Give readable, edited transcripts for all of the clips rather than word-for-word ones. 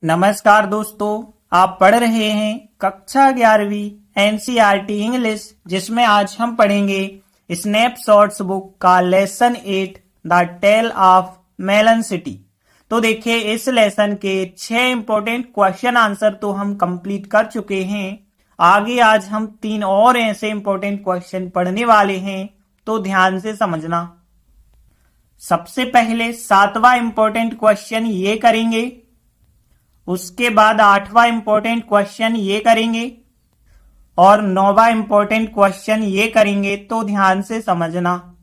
नमस्कार दोस्तों, आप पढ़ रहे हैं कक्षा 11वीं एनसीईआरटी इंग्लिश, जिसमें आज हम पढ़ेंगे स्नैपशॉट्स बुक का lesson 8 the tale of melon city. तो देखिए, इस लेसन के 6 इंपॉर्टेंट क्वेश्चन आंसर तो हम कंप्लीट कर चुके हैं। आगे आज हम 3 और ऐसे इंपॉर्टेंट क्वेश्चन पढ़ने वाले हैं, तो ध्यान से समझना। सबसे पहले 7वां इंपॉर्टेंट क्वेश्चन ये करेंगे, उसके बाद 8वां इंपॉर्टेंट क्वेश्चन ये करेंगे और 9वां इंपॉर्टेंट क्वेश्चन ये करेंगे। तो ध्यान से समझना।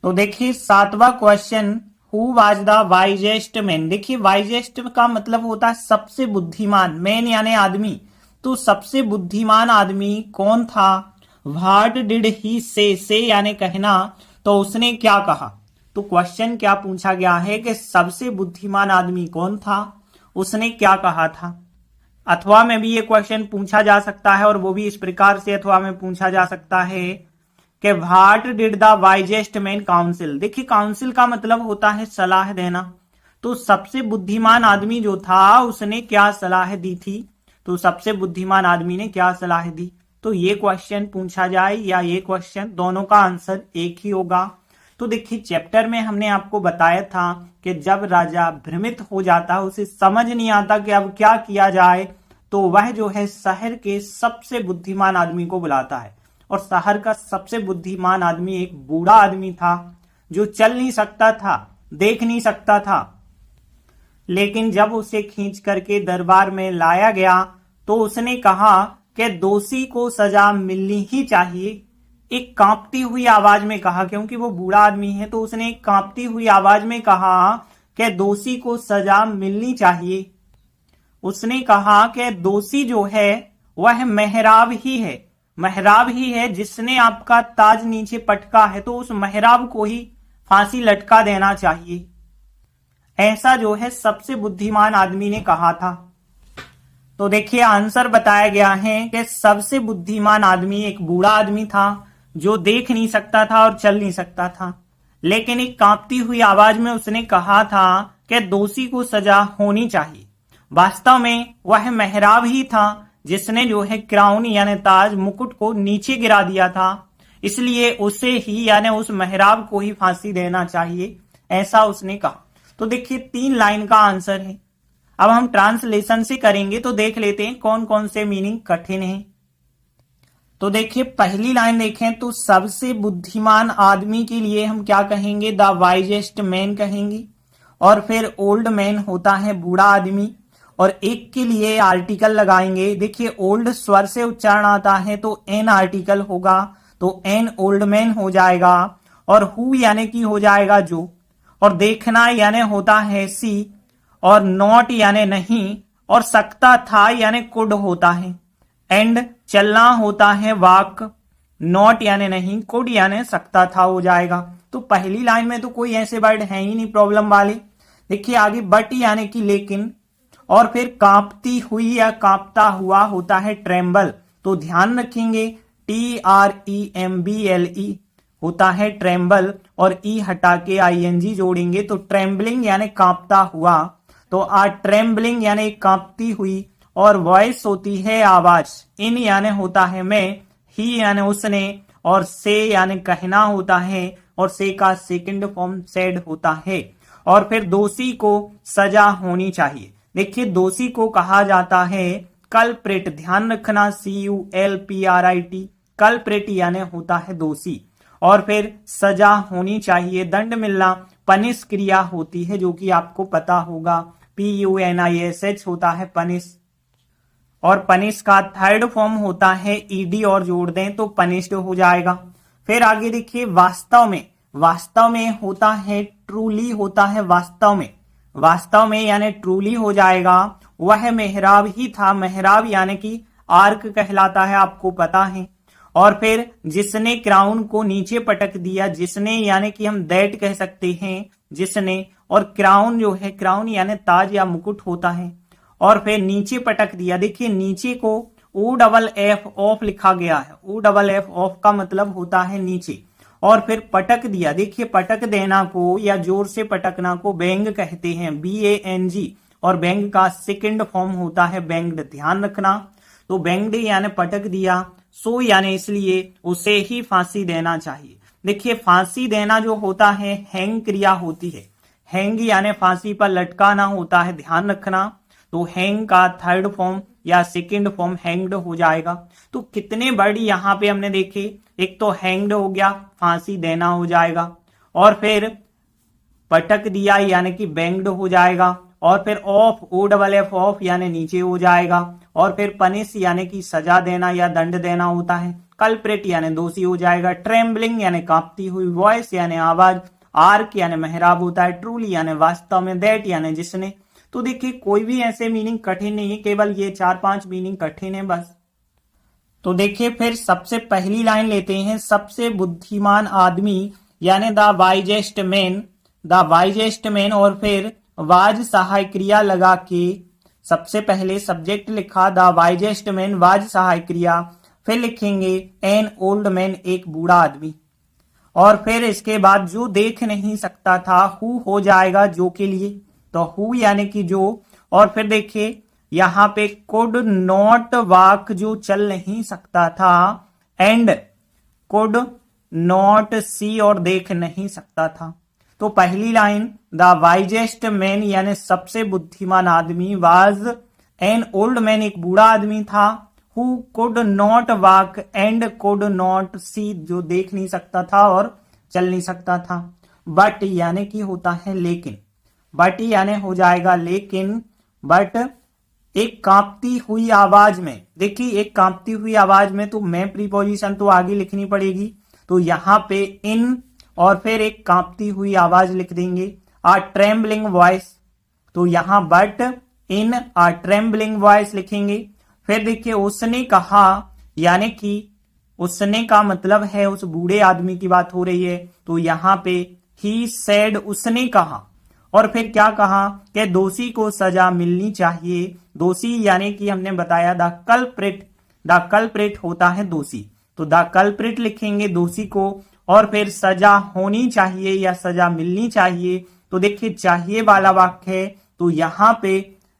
तो देखिए, 7वां question, who was the wisest man. देखिए, वाइजेस्ट का मतलब होता है सबसे बुद्धिमान, मैन यानी आदमी। तो सबसे बुद्धिमान आदमी कौन था? व्हाट डिड ही से यानी कहना। तो उसने क्या कहा? तो क्वेश्चन क्या पूछा गया है कि सबसे बुद्धिमान आदमी कौन था, उसने क्या कहा था। अथवा में भी ये क्वेश्चन पूछा जा सकता है और वो भी इस प्रकार से अथवा में पूछा जा सकता है कि what did the wisest man council. देखिए, काउंसिल का मतलब होता है सलाह देना। तो सबसे बुद्धिमान आदमी जो था उसने क्या सलाह दी थी? तो सबसे बुद्धिमान आदमी ने क्या सलाह दी? तो ये क्वेश्चन पूछा जाए या ये क्वेश्चन, दोनों का आंसर एक ही होगा। तो देखिए, चैप्टर में हमने आपको बताया था कि जब राजा भ्रमित हो जाता, उसे समझ नहीं आता कि अब क्या किया जाए, तो वह जो है शहर के सबसे बुद्धिमान आदमी को बुलाता है। और शहर का सबसे बुद्धिमान आदमी एक बूढ़ा आदमी था जो चल नहीं सकता था, देख नहीं सकता था। लेकिन जब उसे खींच करके दरबार में लाया गया तो उसने कहा कि दोषी को सजा मिलनी ही चाहिए। एक कांपती हुई आवाज में कहा, क्योंकि वो बूढ़ा आदमी है, तो उसने एक कांपती हुई आवाज में कहा कि दोषी को सजा मिलनी चाहिए। उसने कहा कि दोषी जो है वह मेहराब ही है, मेहराब ही है जिसने आपका ताज नीचे पटका है, तो उस मेहराब को ही फांसी लटका देना चाहिए। ऐसा जो है सबसे बुद्धिमान आदमी ने कहा था। तो देखिए, आंसर बताया गया है कि सबसे बुद्धिमान आदमी एक बूढ़ा आदमी था जो देख नहीं सकता था और चल नहीं सकता था, लेकिन एक कांपती हुई आवाज में उसने कहा था कि दोषी को सजा होनी चाहिए। वास्तव में वह मेहराब ही था जिसने जो है क्राउन यानी ताज, मुकुट को नीचे गिरा दिया था, इसलिए उसे ही यानी उस मेहराब को ही फांसी देना चाहिए, ऐसा उसने कहा। तो देखिए, 3 लाइन का आंसर है। अब हम ट्रांसलेशन से करेंगे, तो देख लेते हैं कौन कौन से मीनिंग कठिन है। तो देखिए, पहली लाइन देखें तो सबसे बुद्धिमान आदमी के लिए हम क्या कहेंगे? द वाइजेस्ट मैन कहेंगे। और फिर ओल्ड मैन होता है बूढ़ा आदमी, और एक के लिए आर्टिकल लगाएंगे। देखिए, ओल्ड स्वर से उच्चारण आता है तो एन आर्टिकल होगा, तो एन ओल्ड मैन हो जाएगा। और हु यानी कि हो जाएगा जो, और देखना यानी होता है सी, और नॉट यानी नहीं, और सकता था यानी कुड होता है। एंड चलना होता है वाक, नॉट यानी नहीं, कुड यानी सकता था हो जाएगा। तो पहली लाइन में तो कोई ऐसे वर्ड है ही नहीं प्रॉब्लम वाले। देखिए आगे, बट यानी कि लेकिन, और फिर कांपती हुई या कांपता हुआ होता है ट्रेम्बल। तो ध्यान रखेंगे, TREMBLE होता है ट्रेम्बल, और ई हटा के ING जोड़ेंगे तो ट्रेम्बलिंग यानी कांपता हुआ। तो आ ट्रेम्बलिंग यानी कांपती हुई, और वॉइस होती है आवाज। इन यानी होता है मैं, ही यानी उसने, और से यानी कहना होता है, और से का सेकंड फॉर्म सेड होता है। और फिर दोषी को सजा होनी चाहिए। देखिए, दोषी को कहा जाता है कल्प्रिट, ध्यान रखना, CULPRIT, कल्प्रिट यानी होता है दोषी। और फिर सजा होनी चाहिए, दंड मिलना, पनिश क्रिया होती है, जो कि आपको पता होगा, PUNISH होता है पनिश। और पनिश का थर्ड फॉर्म होता है ED, और जोड़ दें तो पनिश्ड हो जाएगा। फिर आगे देखिए, वास्तव में, वास्तव में होता है ट्रूली, होता है वास्तव में, वास्तव में यानी ट्रूली हो जाएगा। वह मेहराब ही था, मेहराब यानी कि आर्क कहलाता है, आपको पता है। और फिर जिसने क्राउन को नीचे पटक दिया, जिसने यानी कि हम दैट कह सकते हैं, जिसने, और क्राउन जो है, क्राउन यानी ताज या मुकुट होता है, और फिर नीचे पटक दिया। देखिए, नीचे को OFF ऑफ लिखा गया है, OFF ऑफ का मतलब होता है नीचे। और फिर पटक दिया, देखिए पटक देना को या जोर से पटकना को बैंग कहते हैं, BANG। और बैंग का सेकंड फॉर्म होता है बैंग्ड, ध्यान रखना। तो बैंग्ड यानी पटक दिया, सो यानी इसलिए उसे ही फांसी देना चाहिए। देखिए फांसी देना जो होता है हैंग क्रिया होती है, हैंग यानी फांसी पर लटकाना होता है, ध्यान रखना। तो हैंग का थर्ड फॉर्म या सेकंड फॉर्म हैंग्ड हो जाएगा। तो कितने वर्ड यहाँ पे हमने देखे, एक तो हैंग्ड हो गया, फांसी देना हो जाएगा, और फिर पटक दिया यानी कि बैंग्ड हो जाएगा, और फिर off, O double F off यानी नीचे हो जाएगा, और फिर पनिश यानी कि सजा देना या दंड देना होता है, कल्प्रिट यानी दोषी हो जाएगा, ट्रेम्बलिंग यानी कांपती हुई, वॉइस यानी आवाज, आर्क यानी मेहराब होता है, ट्रूली यानी वास्तव में, दैट यानी जिसने। तो देखिए कोई भी ऐसे मीनिंग कठिन नहीं है, केवल ये 4-5 मीनिंग कठिन है बस। तो देखिए फिर सबसे पहली लाइन लेते हैं, सबसे बुद्धिमान आदमी यानी the wisest man, the wisest man, और फिर वाज सहाय क्रिया लगा के सबसे पहले सब्जेक्ट लिखा द वाइजेस्ट मैन, वाज सहाय क्रिया, फिर लिखेंगे एन ओल्ड मैन, एक बूढ़ा आदमी, और फिर इसके बाद जो देख नहीं सकता था हु हो जाएगा जो के लिए, तो हु यानी कि जो, और फिर देखिए यहां पे कुड नॉट वॉक, जो चल नहीं सकता था, एंड कुड नॉट सी, और देख नहीं सकता था। तो पहली लाइन द वाइजेस्ट मैन यानी सबसे बुद्धिमान आदमी, वाज एन ओल्ड मैन, एक बूढ़ा आदमी था, who could not walk and could not see, जो देख नहीं सकता था और चल नहीं सकता था। बट यानी कि होता है लेकिन, बट यानी हो जाएगा लेकिन, बट एक कांपती हुई आवाज में, देखिए एक कांपती हुई आवाज में तो मैं प्रीपोजिशन तो आगे लिखनी पड़ेगी, तो यहां पे इन और फिर एक कांपती हुई आवाज लिख देंगे, आ ट्रेम्बलिंग वॉइस, तो यहां but in a trembling voice लिखेंगे। फिर देखिए उसने कहा, यानी कि उसने का मतलब है उस बूढ़े आदमी की बात हो रही है, तो यहां पे ही सेड, उसने कहा, और फिर क्या कहा कि दोषी को सजा मिलनी चाहिए, दोषी यानी कि हमने बताया द कल्प्रिट, द कल्प्रिट होता है दोषी, तो द कल्प्रिट लिखेंगे दोषी को, और फिर सजा होनी चाहिए या सजा मिलनी चाहिए। तो देखिए चाहिए वाला वाक्य है, तो यहाँ पे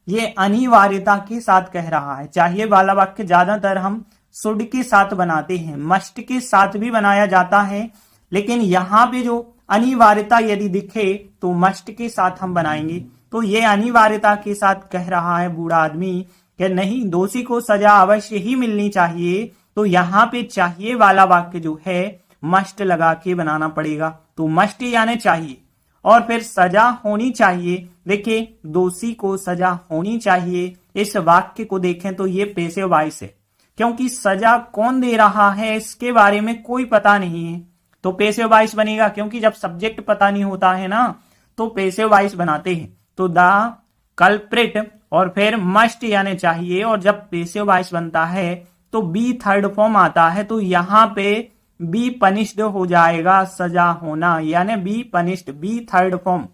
ये अनिवार्यता के साथ कह रहा है। चाहिए वाला वाक्य ज्यादातर हम शुड के साथ बनाते हैं, मस्ट के साथ भी बनाया जाता है, लेकिन यहाँ पे जो अनिवार्यता यदि दिखे तो मस्ट के साथ हम बनाएंगे। तो ये अनिवार्यता के साथ कह रहा है बूढ़ा आदमी कि नहीं, दोषी को सजा अवश्य ही मिलनी चाहिए, तो यहाँ पे चाहिए वाला वाक्य जो है मस्ट लगा के बनाना पड़ेगा। तो मस्ट यानी चाहिए, और फिर सजा होनी चाहिए। देखिए दोषी को सजा होनी चाहिए, इस वाक्य को देखें तो ये पैसिव वॉइस है, क्योंकि सजा कौन दे रहा है इसके बारे में कोई पता नहीं है, तो पैसिव वॉइस बनेगा, क्योंकि जब सब्जेक्ट पता नहीं होता है ना तो पैसिव वॉइस बनाते हैं। तो द कल्प्रिट और फिर मस्ट यानी चाहिए, और जब पैसिव वॉइस बनता है तो बी थर्ड फॉर्म आता है, तो यहाँ पे बी पनिश्ड हो जाएगा, सजा होना, यानी be punished, be third form.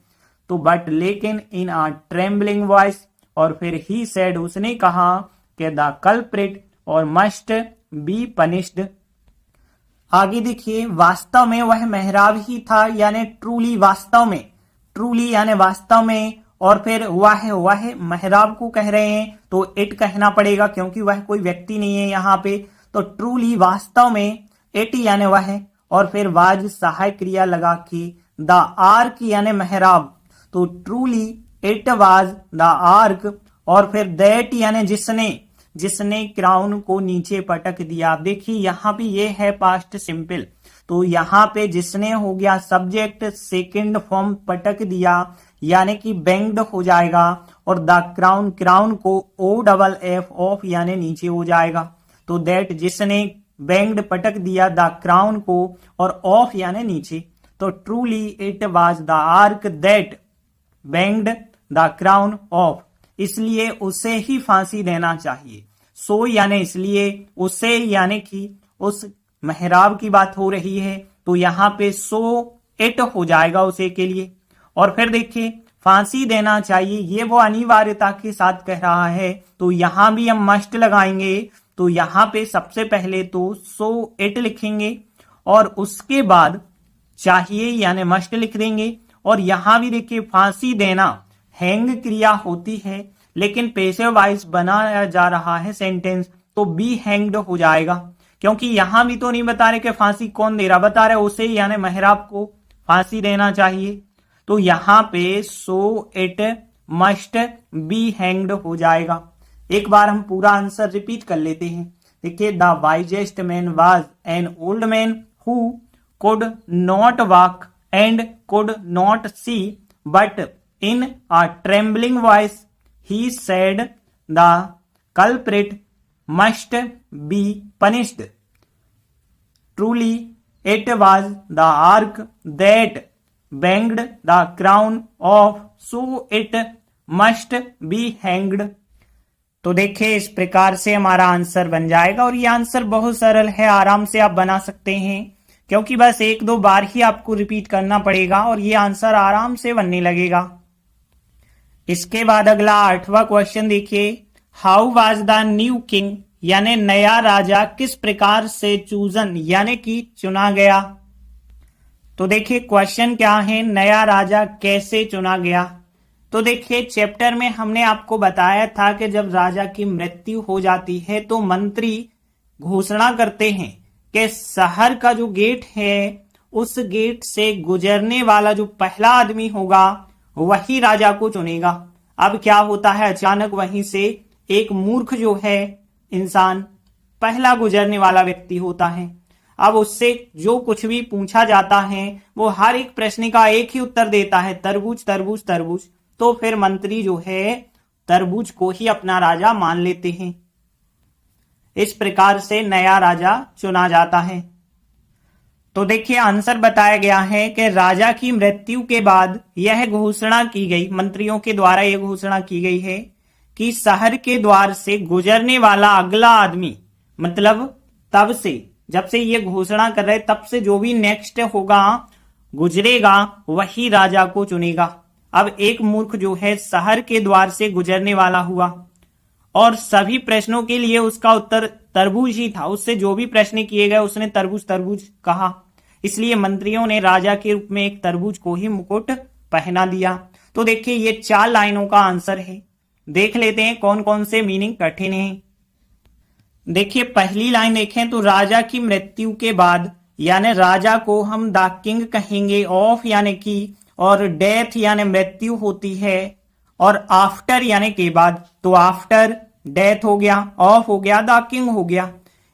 तो बट लेकिन इन आ ट्रेम्बलिंग वॉइस, और फिर ही सेड, उसने कहा कि द कल्प्रिट और मस्ट बी पनिश्ड। आगे देखिए वास्तव में वह मेहराब ही था, यानी ट्रूली, वास्तव में, ट्रूली यानी वास्तव में, और फिर वह मेहराब को कह रहे हैं तो इट कहना पड़ेगा, क्योंकि वह कोई व्यक्ति नहीं है यहाँ पे, तो ट्रूली वास्तव में, इट यानी वह, और फिर वाज सहायक क्रिया लगा के द आर्क यानी मेहराब, तो truly it was the arc, और फिर दैट यानी जिसने क्राउन को नीचे पटक दिया। देखिए यहाँ पे ये है पास्ट सिंपल, तो यहाँ पे जिसने हो गया सब्जेक्ट, सेकंड फॉर्म पटक दिया यानी कि बैंग्ड हो जाएगा, और द क्राउन, क्राउन को ओ डबल एफ ऑफ यानी नीचे हो जाएगा, तो दैट जिसने बैंग्ड पटक दिया द क्राउन को, और ऑफ यानी नीचे, तो truly it was the arc that banged the crown of, इसलिए उसे ही फांसी देना चाहिए। सो यानी इसलिए, उसे यानी कि उस मेहराब की बात हो रही है, तो यहाँ पे सो इट हो जाएगा उसे के लिए। और फिर देखिए फांसी देना चाहिए, ये वो अनिवार्यता के साथ कह रहा है, तो यहां भी हम मस्ट लगाएंगे, तो यहां पे सबसे पहले तो सो इट लिखेंगे, और उसके बाद चाहिए यानी मस्ट लिख देंगे, और यहां भी देखिए फांसी देना हैंग क्रिया होती है, लेकिन पैसिव वॉइस बनाया जा रहा है सेंटेंस, तो बी हैंग्ड हो जाएगा, क्योंकि यहां भी तो नहीं बता रहे कि फांसी कौन दे रहा, बता रहे उसे यानी मेहराब को फांसी देना चाहिए। तो यहां पे so it must be hanged हो जाएगा। एक बार हम पूरा आंसर रिपीट कर लेते हैं। देखिए, the wisest man was an old man who could not walk and could not see, but in a trembling voice he said the culprit must be punished. Truly it was the ark that banged the crown of, so it must be hanged। तो देखिए, इस प्रकार से हमारा answer बन जाएगा, और ये आंसर बहुत सरल है, आराम से आप बना सकते हैं, क्योंकि बस एक दो बार ही आपको रिपीट करना पड़ेगा और ये आंसर आराम से बनने लगेगा। इसके बाद अगला 8वां क्वेश्चन देखिए, how was the new king, यानी नया राजा किस प्रकार से चूजन यानी कि चुना गया। तो देखिए क्वेश्चन क्या है, नया राजा कैसे चुना गया। तो देखिए, चैप्टर में हमने आपको बताया था कि जब राजा की मृत्यु हो जाती है तो मंत्री घोषणा करते हैं कि शहर का जो गेट है उस गेट से गुजरने वाला जो पहला आदमी होगा वही राजा को चुनेगा। अब क्या होता है, अचानक वहीं से एक मूर्ख जो है इंसान, पहला गुजरने वाला व्यक्ति होता है। अब उससे जो कुछ भी पूछा जाता है वो हर एक प्रश्न का एक ही उत्तर देता है, तरबूज तरबूज तरबूज। तो फिर मंत्री जो है तरबूज को ही अपना राजा मान लेते हैं। इस प्रकार से नया राजा चुना जाता है। तो देखिए, आंसर बताया गया है कि राजा की मृत्यु के बाद यह घोषणा की गई, मंत्रियों के द्वारा यह घोषणा की गई है कि शहर के द्वार से गुजरने वाला अगला आदमी, मतलब तब से, जब से ये घोषणा कर रहे तब से जो भी नेक्स्ट होगा गुजरेगा वही राजा को चुनेगा। अब एक मूर्ख जो है शहर के द्वार से गुजरने वाला हुआ और सभी प्रश्नों के लिए उसका उत्तर तरबूज ही था, उससे जो भी प्रश्न किए गए उसने तरबूज तरबूज कहा, इसलिए मंत्रियों ने राजा के रूप में एक तरबूज को ही मुकुट पहना दिया। तो देखिए, ये 4 लाइनों का आंसर है। देख लेते हैं कौन कौन से मीनिंग कठिन हैं। देखिए, पहली लाइन देखें तो राजा की मृत्यु के बाद, यानी राजा को हम द किंग कहेंगे, ऑफ यानी कि, और डेथ यानी मृत्यु होती है, और आफ्टर यानी के बाद। तो आफ्टर डेथ हो गया, ऑफ हो गया, द किंग हो गया,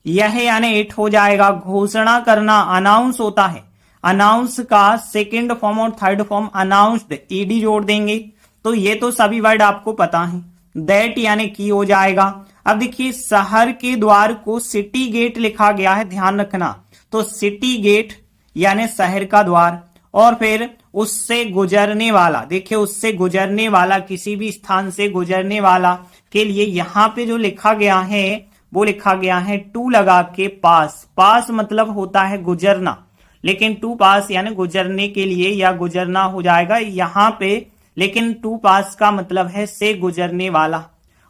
यह यानी इट हो जाएगा। घोषणा करना अनाउंस होता है, अनाउंस का सेकंड फॉर्म और थर्ड फॉर्म अनाउंस्ड, ईडी जोड़ देंगे। तो ये तो सभी वर्ड आपको पता है। दैट यानी की हो जाएगा। अब देखिए, शहर के द्वार को सिटी गेट लिखा गया है, ध्यान रखना। तो सिटी गेट यानी शहर का द्वार, और फिर उससे गुजरने वाला, देखिए उससे गुजरने वाला, किसी भी स्थान से गुजरने वाला के लिए यहां पे जो लिखा गया है वो लिखा गया है टू लगा के पास। पास मतलब होता है गुजरना, लेकिन टू पास यानी गुजरने के लिए या गुजरना हो जाएगा यहां पे, लेकिन टू पास का मतलब है से गुजरने वाला।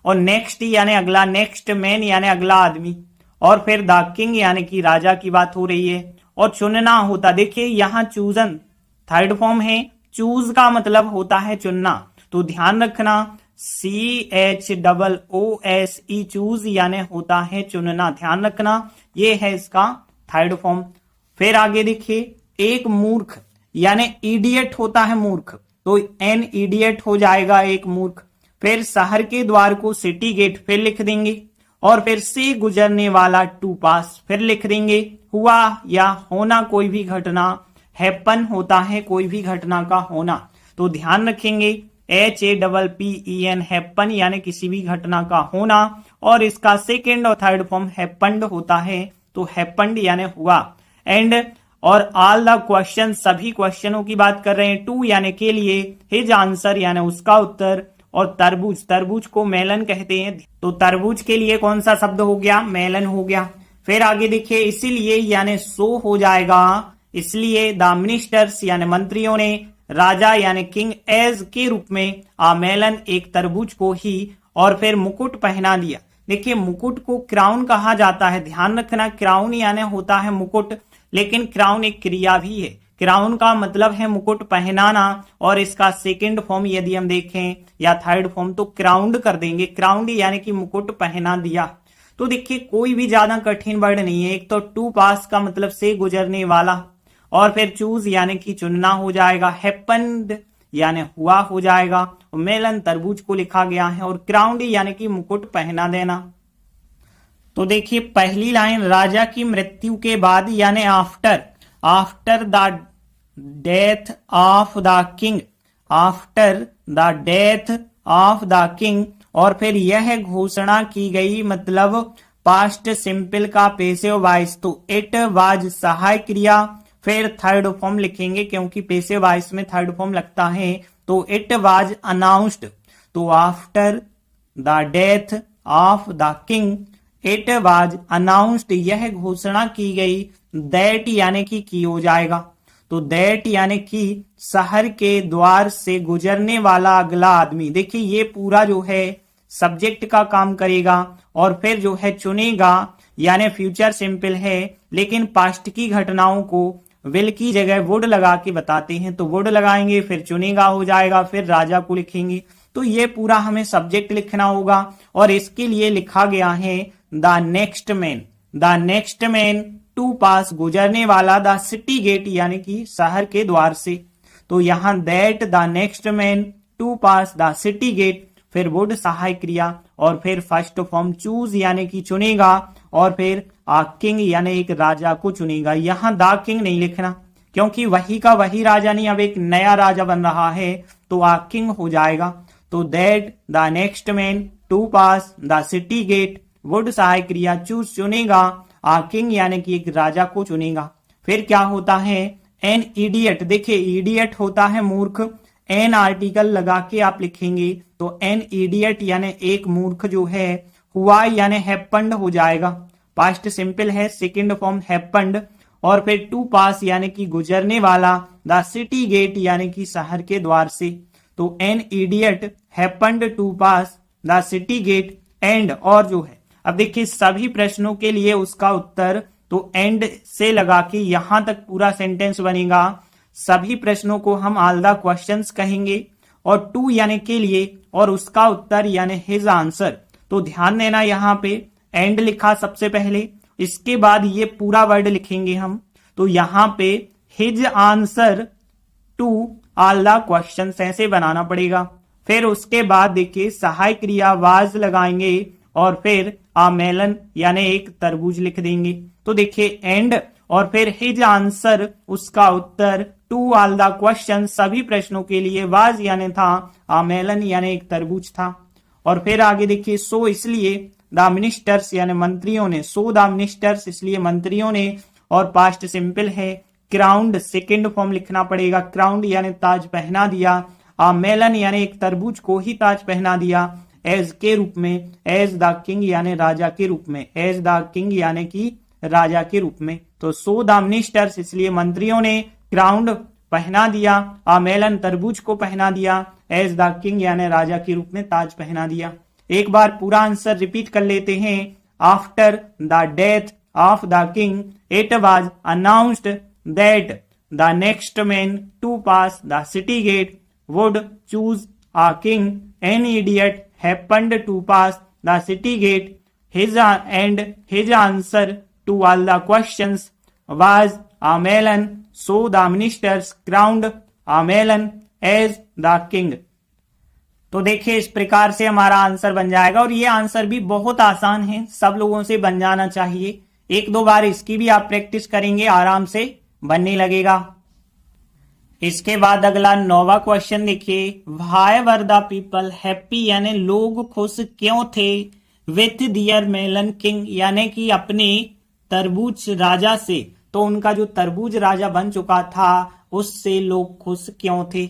और नेक्स्ट यानी अगला, नेक्स्ट मैन यानी अगला आदमी, और फिर द किंग यानी कि राजा की बात हो रही है। और चुनना होता, देखिए यहाँ चूजन थर्ड फॉर्म है, चूज का मतलब होता है चुनना, तो ध्यान रखना CHOOSE चूज यानी होता है चुनना, ध्यान रखना, ये है इसका थर्ड फॉर्म। फिर आगे देखिए, एक मूर्ख यानी इडियट होता है मूर्ख, तो एन इडियट हो जाएगा एक मूर्ख। फिर शहर के द्वार को सिटी गेट फिर लिख देंगे, और फिर से गुजरने वाला टू पास फिर लिख देंगे। हुआ या होना कोई भी घटना, हैपन होता है कोई भी घटना का होना, तो ध्यान रखेंगे HAPPEN हैपन यानी किसी भी घटना का होना, और इसका सेकेंड और थर्ड फॉर्म हैपन्ड होता है, तो हैपन्ड यानी हुआ। एंड और ऑल द क्वेश्चन, सभी क्वेश्चनों की बात कर रहे हैं। टू यानी के लिए, हिज आंसर यानी उसका उत्तर, और तरबूज, तरबूज को मेलन कहते हैं, तो तरबूज के लिए कौन सा शब्द हो गया, मेलन हो गया। फिर आगे देखिए, इसीलिए यानी सो हो जाएगा, इसलिए द मिनिस्टर्स यानी मंत्रियों ने, राजा यानी किंग एज के रूप में, आ मेलन एक तरबूज को ही, और फिर मुकुट पहना दिया। देखिए, मुकुट को क्राउन कहा जाता है, ध्यान रखना, क्राउन यानी होता है मुकुट, लेकिन क्राउन एक क्रिया भी है, क्राउन का मतलब है मुकुट पहनाना, और इसका सेकंड फॉर्म यदि हम देखें या थर्ड फॉर्म तो क्राउंड कर देंगे। क्राउंड यानी कि मुकुट पहना दिया। तो देखिए कोई भी ज्यादा कठिन वर्ड नहीं है। एक तो टू पास का मतलब से गुजरने वाला, और फिर चूज यानी कि चुनना हो जाएगा, हैपेंड यानी हुआ हो जाएगा, मेलन तरबूज को लिखा गया है, और क्राउंड यानी कि मुकुट पहना देना। तो देखिए पहली लाइन, राजा की मृत्यु के बाद यानी after, after the death of the king, after the death of the king, और फिर यह घोषणा की गई मतलब पास्ट सिंपल का पेसिव वॉइस, तो इट वाज सहायक क्रिया, फिर थर्ड फॉर्म लिखेंगे क्योंकि पेसिव वॉइस में थर्ड फॉर्म लगता है। तो इट वाज अनाउंस्ड, तो after the death of the king it was announced, यह घोषणा की गई, दैट यानी कि की हो जाएगा, तो दैट यानी कि शहर के द्वार से गुजरने वाला अगला आदमी। देखिए ये पूरा जो है सब्जेक्ट का काम करेगा, और फिर जो है चुनेगा यानी फ्यूचर सिंपल है, लेकिन पास्ट की घटनाओं को विल की जगह वुड लगा के बताते हैं, तो वुड लगाएंगे, फिर चुनेगा हो जाएगा, फिर राजा को लिखेंगे। तो ये पूरा हमें सब्जेक्ट लिखना होगा, और इसके लिए लिखा गया है the next man, the next man to pass गुजरने वाला, द सिटी गेट यानी कि शहर के द्वार से। तो यहां that the next man to pass the city gate, फिर वुड सहायक क्रिया, और फिर फर्स्ट फॉर्म चूज यानी कि चुनेगा, और फिर किंग यानी एक राजा को चुनेगा। यहां द किंग नहीं लिखना क्योंकि वही का वही राजा नहीं, अब एक नया राजा बन रहा है, तो किंग हो जाएगा। तो that the next man to pass the city gate, would सहायक क्रिया, चूज चुनेगा, किंग यानी कि एक राजा को चुनेगा। फिर क्या होता है, एन इडियट, देखिए इडियट होता है मूर्ख, एन आर्टिकल लगा के आप लिखेंगे, तो एन इडियट यानी एक मूर्ख जो है, हुआ यानी हैपेंड हो जाएगा, पास्ट सिंपल है, सेकंड फॉर्म हैपेंड, और फिर टू पास यानी कि गुजरने वाला, द सिटी गेट यानी कि शहर के द्वार से। तो an idiot happened to pass the city gate, and, और जो है अब देखिए सभी प्रश्नों के लिए उसका उत्तर तो एंड से लगा के यहां तक पूरा सेंटेंस बनेगा। सभी प्रश्नों को हम ऑल द क्वेश्चंस कहेंगे, और टू यानी के लिए, और उसका उत्तर यानी हिज आंसर। तो ध्यान देना यहाँ पे एंड लिखा सबसे पहले, इसके बाद ये पूरा वर्ड लिखेंगे हम, तो यहाँ पे his answer to all the questions ऐसे बनाना पड़ेगा। फिर उसके बाद देखिए सहायक क्रिया वाज लगाएंगे, और फिर मेलन यानी एक तरबूज लिख देंगे। तो देखिए एंड, और फिर हिज आंसर उसका उत्तर, टू ऑल द क्वेश्चन सभी प्रश्नों के लिए, वाज यानी था, मेलन यानी एक तरबूज था। और फिर आगे देखिए सो इसलिए, द मिनिस्टर्स यानी मंत्रियों ने, सो द मिनिस्टर्स इसलिए मंत्रियों ने, और पास्ट सिंपल है, क्राउंड सेकंड फॉर्म लिखना पड़ेगा, क्राउंड यानी ताज पहना दिया, मेलन यानी एक तरबूज को ही ताज पहना दिया, एज के रूप में, एज द किंग यानी राजा के रूप में, एज द किंग यानी कि राजा के रूप में। तो सो द मिनिस्टर्स इसलिए मंत्रियों ने, क्राउंड पहना दिया, मेलन तरबूज को पहना दिया, एज द किंग यानी राजा के रूप में ताज पहना दिया। एक बार पूरा आंसर रिपीट कर लेते हैं, after the death of the king it was announced that the next man to pass the city gate would choose a king, an idiot happened to pass the city gate, and his answer to all the questions was a melon, so the ministers crowned a melon as the king। तो देखिए इस प्रकार से हमारा answer बन जाएगा, और ये आंसर भी बहुत आसान है, सब लोगों से बन जाना चाहिए। एक दो बार इसकी भी आप प्रैक्टिस करेंगे, आराम से बनने लगेगा। इसके बाद अगला 9वां क्वेश्चन देखिए, why were the people happy यानी लोग खुश क्यों थे, विथ दियर मेलन किंग यानी कि अपने तरबूज राजा से। तो उनका जो तरबूज राजा बन चुका था उससे लोग खुश क्यों थे।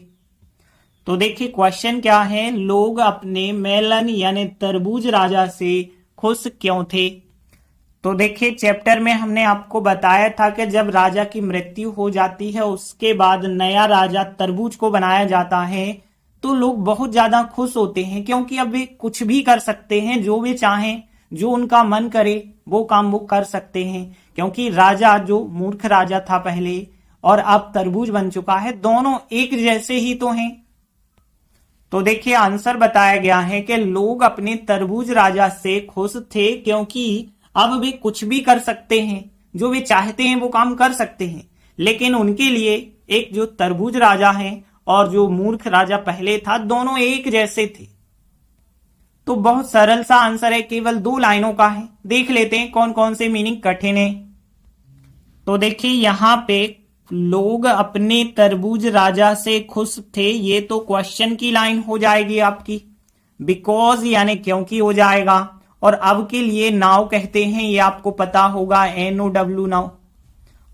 तो देखिए क्वेश्चन क्या है, लोग अपने मेलन यानी तरबूज राजा से खुश क्यों थे। तो देखिए चैप्टर में हमने आपको बताया था कि जब राजा की मृत्यु हो जाती है उसके बाद नया राजा तरबूज को बनाया जाता है, तो लोग बहुत ज्यादा खुश होते हैं, क्योंकि अब वे कुछ भी कर सकते हैं, जो वे चाहें, जो उनका मन करे वो काम वो कर सकते हैं। क्योंकि राजा जो मूर्ख राजा था पहले, और अब तरबूज बन चुका है, दोनों एक जैसे ही तो हैं। तो देखिए आंसर बताया गया है कि लोग अपने तरबूज राजा से खुश थे क्योंकि अब वे कुछ भी कर सकते हैं, जो वे चाहते हैं वो काम कर सकते हैं। लेकिन उनके लिए एक जो तरबूज राजा है और जो मूर्ख राजा पहले था, दोनों एक जैसे थे। तो बहुत सरल सा आंसर है, केवल 2 लाइनों का है। देख लेते हैं कौन कौन से मीनिंग कठिन है। तो देखिए यहां पे लोग अपने तरबूज राजा से खुश थे, ये तो क्वेश्चन की लाइन हो जाएगी आपकी। बिकॉज यानी क्योंकि हो जाएगा। और अब के लिए नाउ कहते हैं, ये आपको पता होगा, NOW नाउ।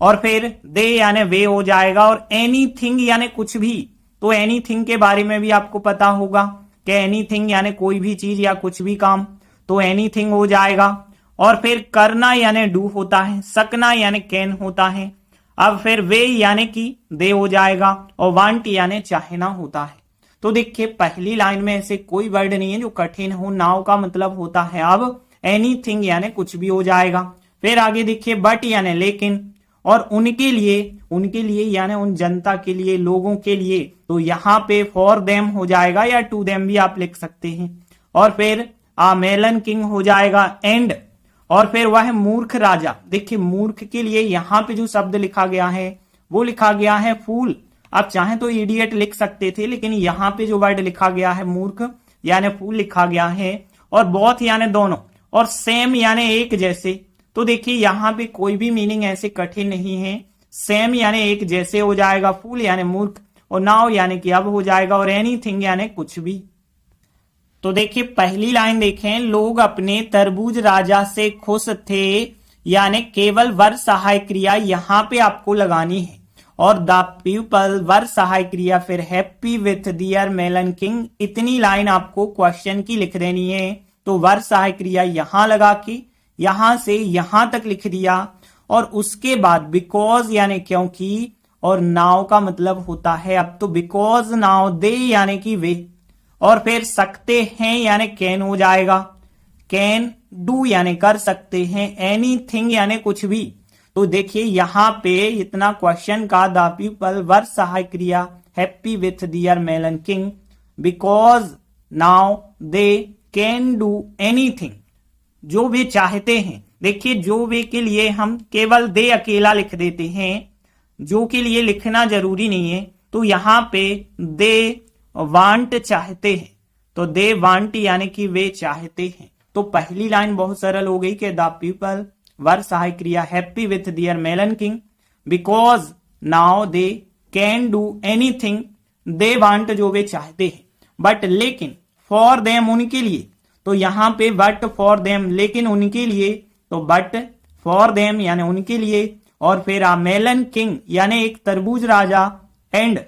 और फिर दे यानी वे हो जाएगा। और एनीथिंग यानी कुछ भी, तो एनीथिंग के बारे में भी आपको पता होगा कि एनीथिंग यानी कोई भी चीज या कुछ भी काम, तो एनीथिंग हो जाएगा। और फिर करना यानी डू होता है, सकना यानी कैन होता है। अब फिर वे यानी कि दे हो जाएगा और वांट यानी चाहना होता है। तो देखिए पहली लाइन में ऐसे कोई वर्ड नहीं है जो कठिन हो। नाउ का मतलब होता है अब, एनीथिंग यानी कुछ भी हो जाएगा। फिर आगे देखिए बट यानी लेकिन, और उनके लिए यानी उन जनता के लिए, लोगों के लिए, तो यहां पे फॉर देम हो जाएगा या टू देम भी आप लिख सकते हैं। और फिर आ मेलन किंग हो जाएगा एंड। और फिर वह मूर्ख राजा, देखिए मूर्ख के लिए यहां पे जो शब्द लिखा गया है वो लिखा गया है फूल। आप चाहें तो इडियट लिख सकते थे, लेकिन यहां पे जो वर्ड लिखा गया है मूर्ख यानी फूल लिखा गया है। और बोथ यानी दोनों, और सेम यानी एक जैसे। तो देखिए यहां पे कोई भी मीनिंग ऐसे कठिन नहीं है। सेम यानी एक जैसे हो जाएगा, फूल यानी मूर्ख, और नाउ यानी कि अब हो जाएगा, और एनीथिंग यानी कुछ भी। तो देखिए पहली लाइन देखें, लोग अपने तरबूज राजा से खुश थे, यानी केवल वर सहाय क्रिया यहां पे आपको लगानी है। और द पीपल वर सहाय क्रिया, फिर happy with their melon king, इतनी लाइन आपको क्वेश्चन की लिख देनी है। तो वर सहाय क्रिया यहां लगा के यहां से यहां तक लिख दिया। और उसके बाद बिकॉज यानी क्योंकि, और नाउ का मतलब होता है अब, तो बिकॉज नाउ दे यानी कि वे। और फिर सकते हैं यानी कैन हो जाएगा, कैन डू यानी कर सकते हैं, एनीथिंग यानी कुछ भी। तो देखिए यहां पे इतना क्वेश्चन का द पीपल वर सहाय क्रिया happy with their melon king because now they can do anything, जो वे चाहते हैं। देखिए जो वे के लिए हम केवल दे अकेला लिख देते हैं, जो के लिए लिखना जरूरी नहीं है। तो यहां पे दे वांट चाहते हैं, तो दे वांट यानी कि वे चाहते हैं। तो पहली लाइन बहुत सरल हो गई कि द पीपल वर सहाय क्रिया happy with their melon king because now they can do anything, they want जो वे चाहते हैं। बट लेकिन फॉर देम उनके लिए, तो यहां पे बट फॉर देम लेकिन उनके लिए, तो बट फॉर देम यानी उनके लिए। और फिर आ मेलन किंग यानी एक तरबूज राजा एंड,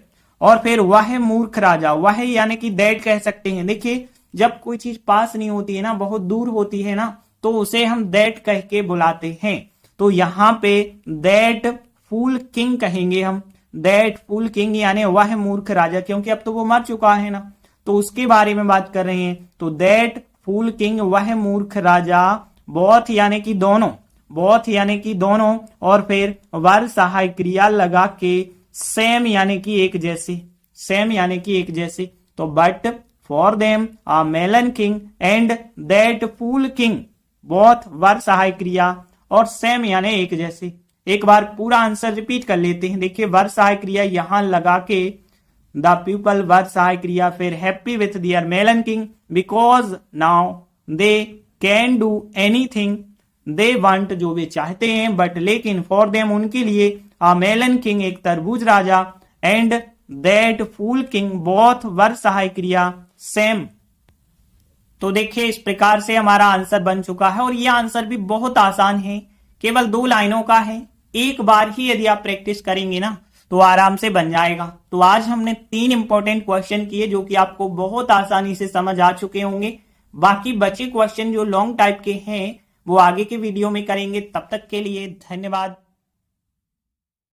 और फिर वह मूर्ख राजा, वह यानी कि दैट कह सकते हैं। देखिए जब कोई चीज पास नहीं होती है ना, बहुत दूर होती है ना, तो उसे हम दैट कह के बुलाते हैं। तो यहां पे दैट फूल किंग कहेंगे हम, दैट फूल किंग यानी वह मूर्ख राजा, क्योंकि अब तो वो मर चुका है ना, तो उसके बारे में बात कर रहे हैं। तो दैट फूल किंग वह मूर्ख राजा, बोथ यानी कि दोनों, बोथ यानी कि दोनों, और फिर वर सहाय क्रिया लगा के सेम यानी कि एक जैसे, सेम यानी कि एक जैसे। तो but for them a melon king and that fool king, both were सहाय क्रिया और सेम यानी एक जैसे। एक बार पूरा आंसर रिपीट कर लेते हैं। देखिए वर सहाय क्रिया यहां लगा के द पीपल वर सहाय क्रिया, फिर happy with their melon king because now they can do anything, they want जो वे चाहते हैं, बट लेकिन फॉर देम उनके लिए, आ मेलन किंग एक तरबूज राजा, and that fool king both were सहाय क्रिया सेम। तो देखिए इस प्रकार से हमारा आंसर बन चुका है, और यह आंसर भी बहुत आसान है, केवल 2 लाइनों का है। एक बार ही यदि आप प्रैक्टिस करेंगे ना तो आराम से बन जाएगा। तो आज हमने 3 इंपॉर्टेंट क्वेश्चन किए जो कि आपको बहुत आसानी से समझ आ चुके होंगे। बाकी बचे क्वेश्चन जो लॉन्ग टाइप के हैं वो आगे के वीडियो में करेंगे। तब तक के लिए धन्यवाद।